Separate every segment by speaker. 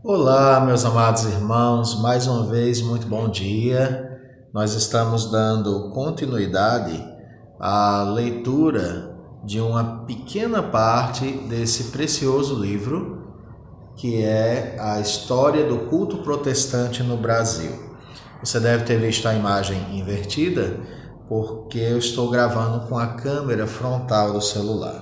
Speaker 1: Olá, meus amados irmãos, mais uma vez, muito bom dia. Nós estamos dando continuidade à leitura de uma pequena parte desse precioso livro, que é a História do Culto Protestante no Brasil. Você deve ter visto a imagem invertida, porque eu estou gravando com a câmera frontal do celular.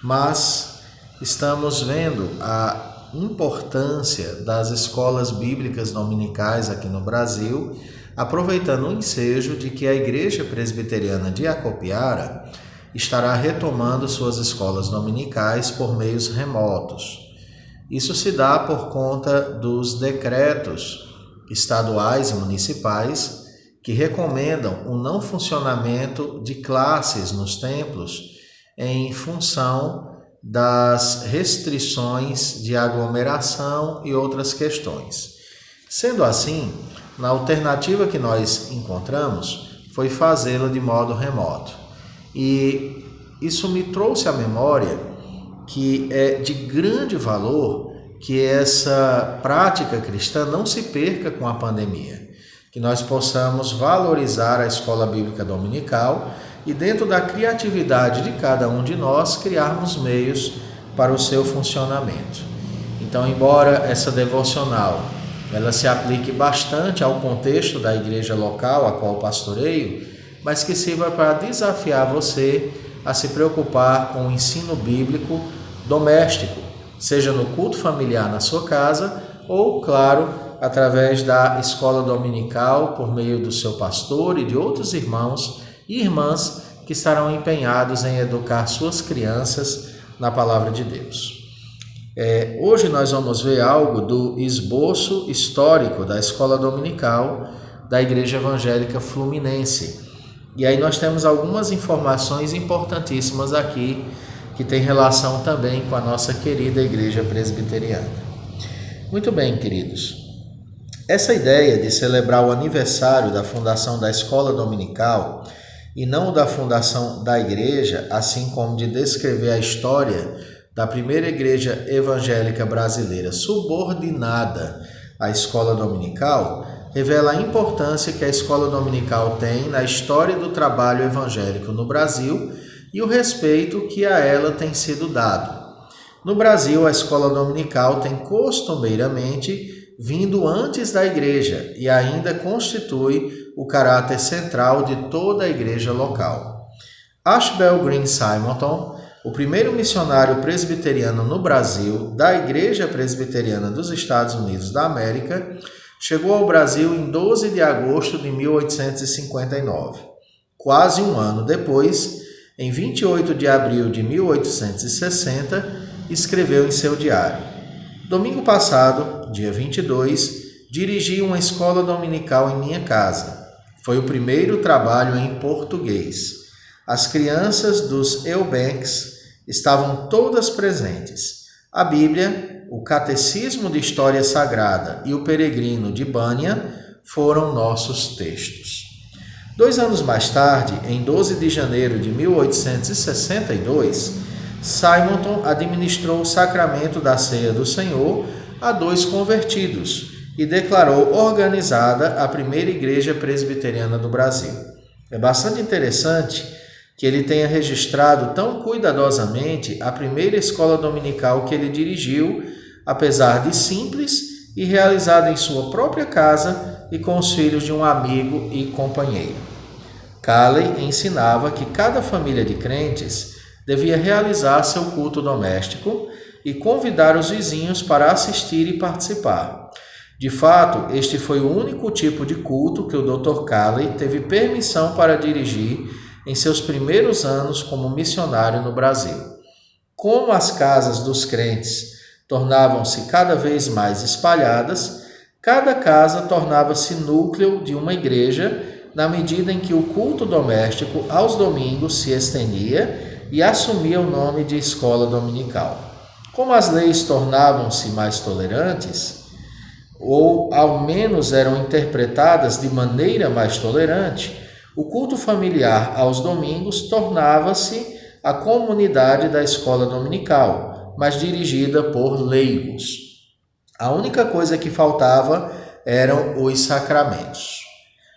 Speaker 1: Mas estamos vendo a importância das escolas bíblicas dominicais aqui no Brasil, aproveitando o ensejo de que a Igreja Presbiteriana de Acopiara estará retomando suas escolas dominicais por meios remotos. Isso se dá por conta dos decretos estaduais e municipais que recomendam o não funcionamento de classes nos templos em função das restrições de aglomeração e outras questões. Sendo assim, na alternativa que nós encontramos foi fazê-la de modo remoto. E isso me trouxe à memória que é de grande valor que essa prática cristã não se perca com a pandemia, que nós possamos valorizar a escola bíblica dominical e, dentro da criatividade de cada um de nós, criarmos meios para o seu funcionamento. Então, embora essa devocional ela se aplique bastante ao contexto da igreja local a qual pastoreio, mas que sirva para desafiar você a se preocupar com o ensino bíblico doméstico, seja no culto familiar na sua casa ou, claro, através da escola dominical, por meio do seu pastor e de outros irmãos e irmãs que estarão empenhados em educar suas crianças na palavra de Deus. Hoje nós vamos ver algo do esboço histórico da escola dominical da Igreja Evangélica Fluminense. E aí nós temos algumas informações importantíssimas aqui que tem relação também com a nossa querida Igreja Presbiteriana. Muito bem, queridos. Essa ideia de celebrar o aniversário da fundação da escola dominical e não da fundação da igreja, assim como de descrever a história da primeira igreja evangélica brasileira subordinada à escola dominical, revela a importância que a escola dominical tem na história do trabalho evangélico no Brasil e o respeito que a ela tem sido dado. No Brasil, a escola dominical tem costumeiramente vindo antes da igreja e ainda constitui o caráter central de toda a igreja local. Ashbel Green Simonton, o primeiro missionário presbiteriano no Brasil da Igreja Presbiteriana dos Estados Unidos da América, chegou ao Brasil em 12 de agosto de 1859. Quase um ano depois, em 28 de abril de 1860, escreveu em seu diário: "Domingo passado, dia 22, dirigi uma escola dominical em minha casa. Foi o primeiro trabalho em português. As crianças dos Eubanks estavam todas presentes. A Bíblia, o Catecismo de História Sagrada e o Peregrino de Bânia foram nossos textos." 2 anos mais tarde, em 12 de janeiro de 1862, Simonton administrou o sacramento da Ceia do Senhor a 2 convertidos e declarou organizada a primeira igreja presbiteriana do Brasil. É bastante interessante que ele tenha registrado tão cuidadosamente a primeira escola dominical que ele dirigiu, apesar de simples e realizada em sua própria casa e com os filhos de um amigo e companheiro. Calley ensinava que cada família de crentes devia realizar seu culto doméstico e convidar os vizinhos para assistir e participar. De fato, este foi o único tipo de culto que o Dr. Calley teve permissão para dirigir em seus primeiros anos como missionário no Brasil. Como as casas dos crentes tornavam-se cada vez mais espalhadas, cada casa tornava-se núcleo de uma igreja na medida em que o culto doméstico aos domingos se estendia e assumia o nome de escola dominical. Como as leis tornavam-se mais tolerantes, ou ao menos eram interpretadas de maneira mais tolerante, o culto familiar aos domingos tornava-se a comunidade da escola dominical, mas dirigida por leigos. A única coisa que faltava eram os sacramentos.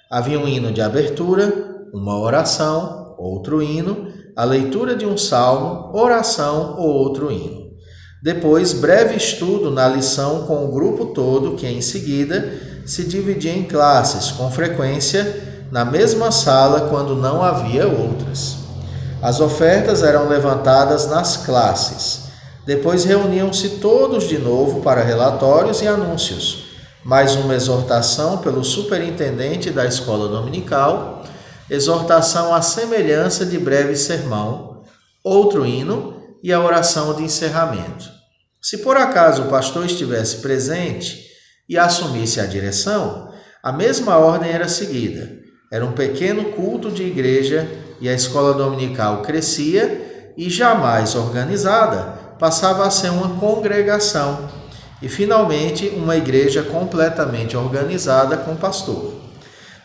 Speaker 1: Havia um hino de abertura, uma oração, outro hino, a leitura de um salmo, oração ou outro hino. Depois, breve estudo na lição com o grupo todo, que em seguida se dividia em classes, com frequência na mesma sala quando não havia outras. As ofertas eram levantadas nas classes. Depois reuniam-se todos de novo para relatórios e anúncios, mais uma exortação pelo superintendente da escola dominical, exortação à semelhança de breve sermão, outro hino e a oração de encerramento. Se por acaso o pastor estivesse presente e assumisse a direção, a mesma ordem era seguida. Era um pequeno culto de igreja e a escola dominical crescia e, jamais organizada, passava a ser uma congregação e, finalmente, uma igreja completamente organizada com pastor.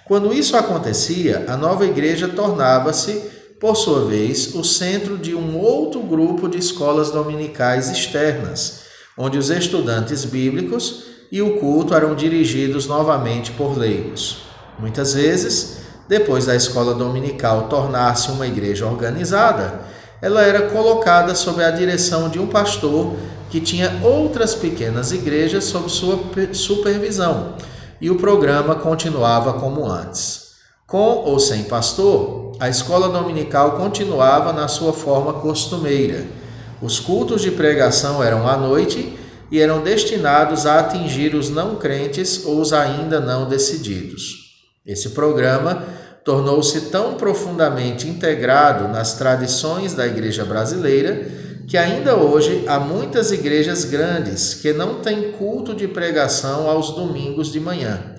Speaker 1: Quando isso acontecia, a nova igreja tornava-se, por sua vez, o centro de um outro grupo de escolas dominicais externas, onde os estudantes bíblicos e o culto eram dirigidos novamente por leigos. Muitas vezes, depois da escola dominical tornar-se uma igreja organizada, ela era colocada sob a direção de um pastor que tinha outras pequenas igrejas sob sua supervisão, e o programa continuava como antes. Com ou sem pastor, a escola dominical continuava na sua forma costumeira. Os cultos de pregação eram à noite e eram destinados a atingir os não crentes ou os ainda não decididos. Esse programa tornou-se tão profundamente integrado nas tradições da igreja brasileira que ainda hoje há muitas igrejas grandes que não têm culto de pregação aos domingos de manhã,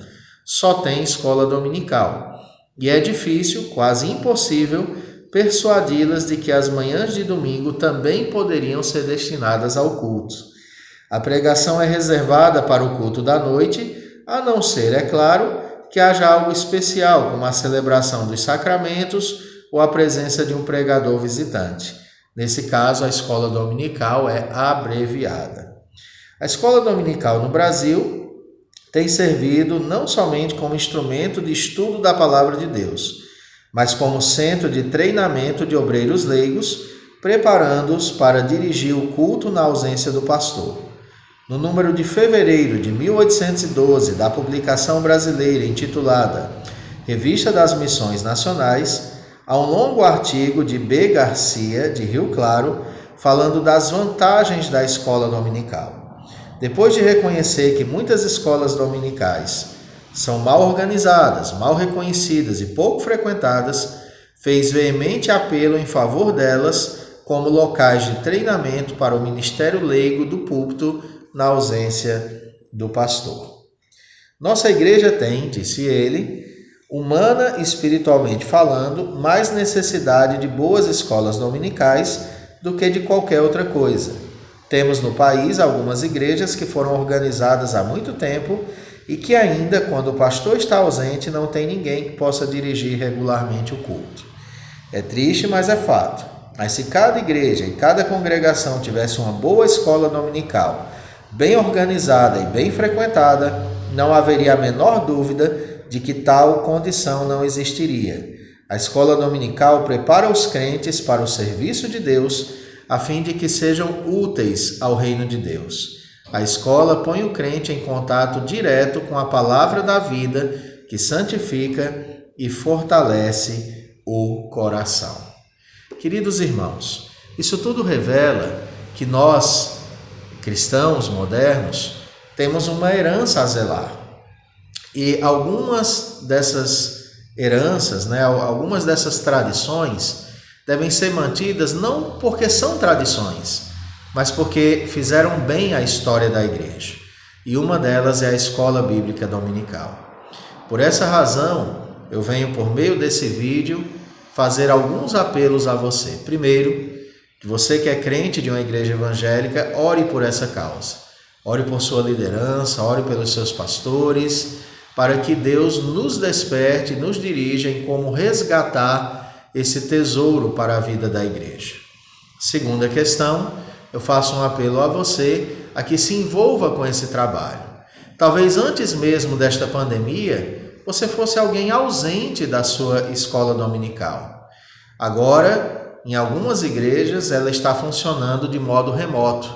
Speaker 1: só tem escola dominical. E é difícil, quase impossível, persuadi-las de que as manhãs de domingo também poderiam ser destinadas ao culto. A pregação é reservada para o culto da noite, a não ser, é claro, que haja algo especial, como a celebração dos sacramentos ou a presença de um pregador visitante. Nesse caso, a escola dominical é abreviada. A escola dominical no Brasil tem servido não somente como instrumento de estudo da palavra de Deus, mas como centro de treinamento de obreiros leigos, preparando-os para dirigir o culto na ausência do pastor. No número de fevereiro de 1812 da publicação brasileira intitulada Revista das Missões Nacionais, há um longo artigo de B. Garcia, de Rio Claro, falando das vantagens da escola dominical. Depois de reconhecer que muitas escolas dominicais são mal organizadas, mal reconhecidas e pouco frequentadas, fez veemente apelo em favor delas como locais de treinamento para o ministério leigo do púlpito na ausência do pastor. Nossa igreja tem, disse ele, humana e espiritualmente falando, mais necessidade de boas escolas dominicais do que de qualquer outra coisa. Temos no país algumas igrejas que foram organizadas há muito tempo e que ainda, quando o pastor está ausente, não tem ninguém que possa dirigir regularmente o culto. É triste, mas é fato. Mas se cada igreja e cada congregação tivesse uma boa escola dominical, bem organizada e bem frequentada, não haveria a menor dúvida de que tal condição não existiria. A escola dominical prepara os crentes para o serviço de Deus, a fim de que sejam úteis ao reino de Deus. A escola põe o crente em contato direto com a palavra da vida, que santifica e fortalece o coração. Queridos irmãos, isso tudo revela que nós, cristãos modernos, temos uma herança a zelar. E algumas dessas heranças, algumas dessas tradições devem ser mantidas não porque são tradições, mas porque fizeram bem à história da igreja. E uma delas é a escola bíblica dominical. Por essa razão, eu venho por meio desse vídeo fazer alguns apelos a você. Primeiro, que você que é crente de uma igreja evangélica, ore por essa causa. Ore por sua liderança, ore pelos seus pastores, para que Deus nos desperte, nos dirija em como resgatar esse tesouro para a vida da igreja. Segunda questão, eu faço um apelo a você a que se envolva com esse trabalho. Talvez antes mesmo desta pandemia, você fosse alguém ausente da sua escola dominical. Agora, em algumas igrejas, ela está funcionando de modo remoto.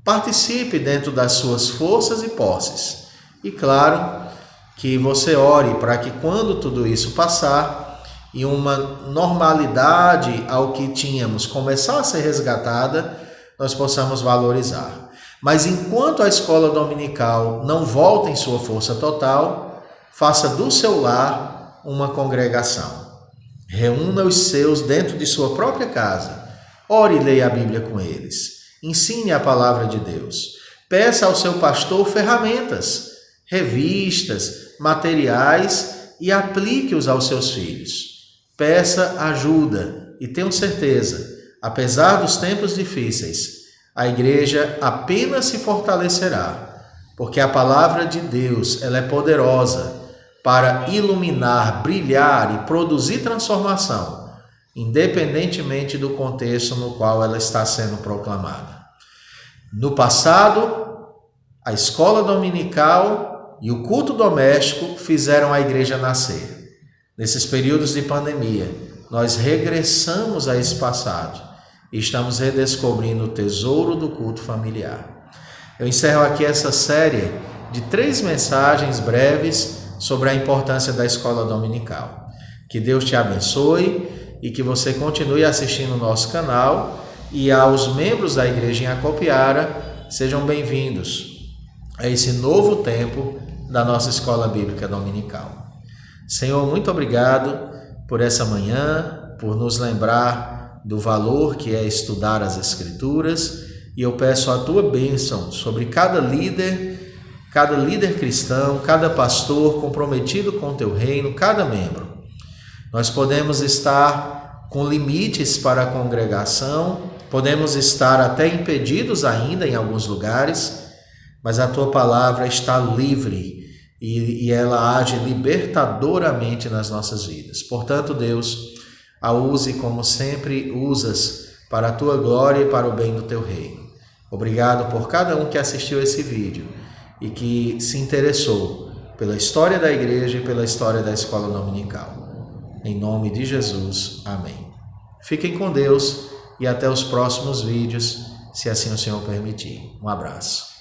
Speaker 1: Participe dentro das suas forças e posses. E claro, que você ore para que quando tudo isso passar e uma normalidade ao que tínhamos começar a ser resgatada, nós possamos valorizar. Mas enquanto a escola dominical não volta em sua força total, faça do seu lar uma congregação. Reúna os seus dentro de sua própria casa. Ore e leia a Bíblia com eles. Ensine a palavra de Deus. Peça ao seu pastor ferramentas, revistas, materiais e aplique-os aos seus filhos. Peça ajuda e tenho certeza, apesar dos tempos difíceis, a igreja apenas se fortalecerá, porque a palavra de Deus ela é poderosa para iluminar, brilhar e produzir transformação, independentemente do contexto no qual ela está sendo proclamada. No passado, a escola dominical e o culto doméstico fizeram a igreja nascer. Nesses períodos de pandemia, nós regressamos a esse passado e estamos redescobrindo o tesouro do culto familiar. Eu encerro aqui essa série de 3 mensagens breves sobre a importância da escola dominical. Que Deus te abençoe e que você continue assistindo o nosso canal, e aos membros da igreja em Acopiara, sejam bem-vindos a esse novo tempo da nossa escola bíblica dominical. Senhor, muito obrigado por essa manhã, por nos lembrar do valor que é estudar as Escrituras, e eu peço a tua bênção sobre cada líder cristão, cada pastor comprometido com o teu reino, cada membro. Nós podemos estar com limites para a congregação, podemos estar até impedidos ainda em alguns lugares, mas a tua palavra está livre e ela age libertadoramente nas nossas vidas. Portanto, Deus, a use como sempre usas, para a tua glória e para o bem do teu reino. Obrigado por cada um que assistiu esse vídeo e que se interessou pela história da igreja e pela história da escola dominical. Em nome de Jesus, amém. Fiquem com Deus e até os próximos vídeos, se assim o Senhor permitir. Um abraço.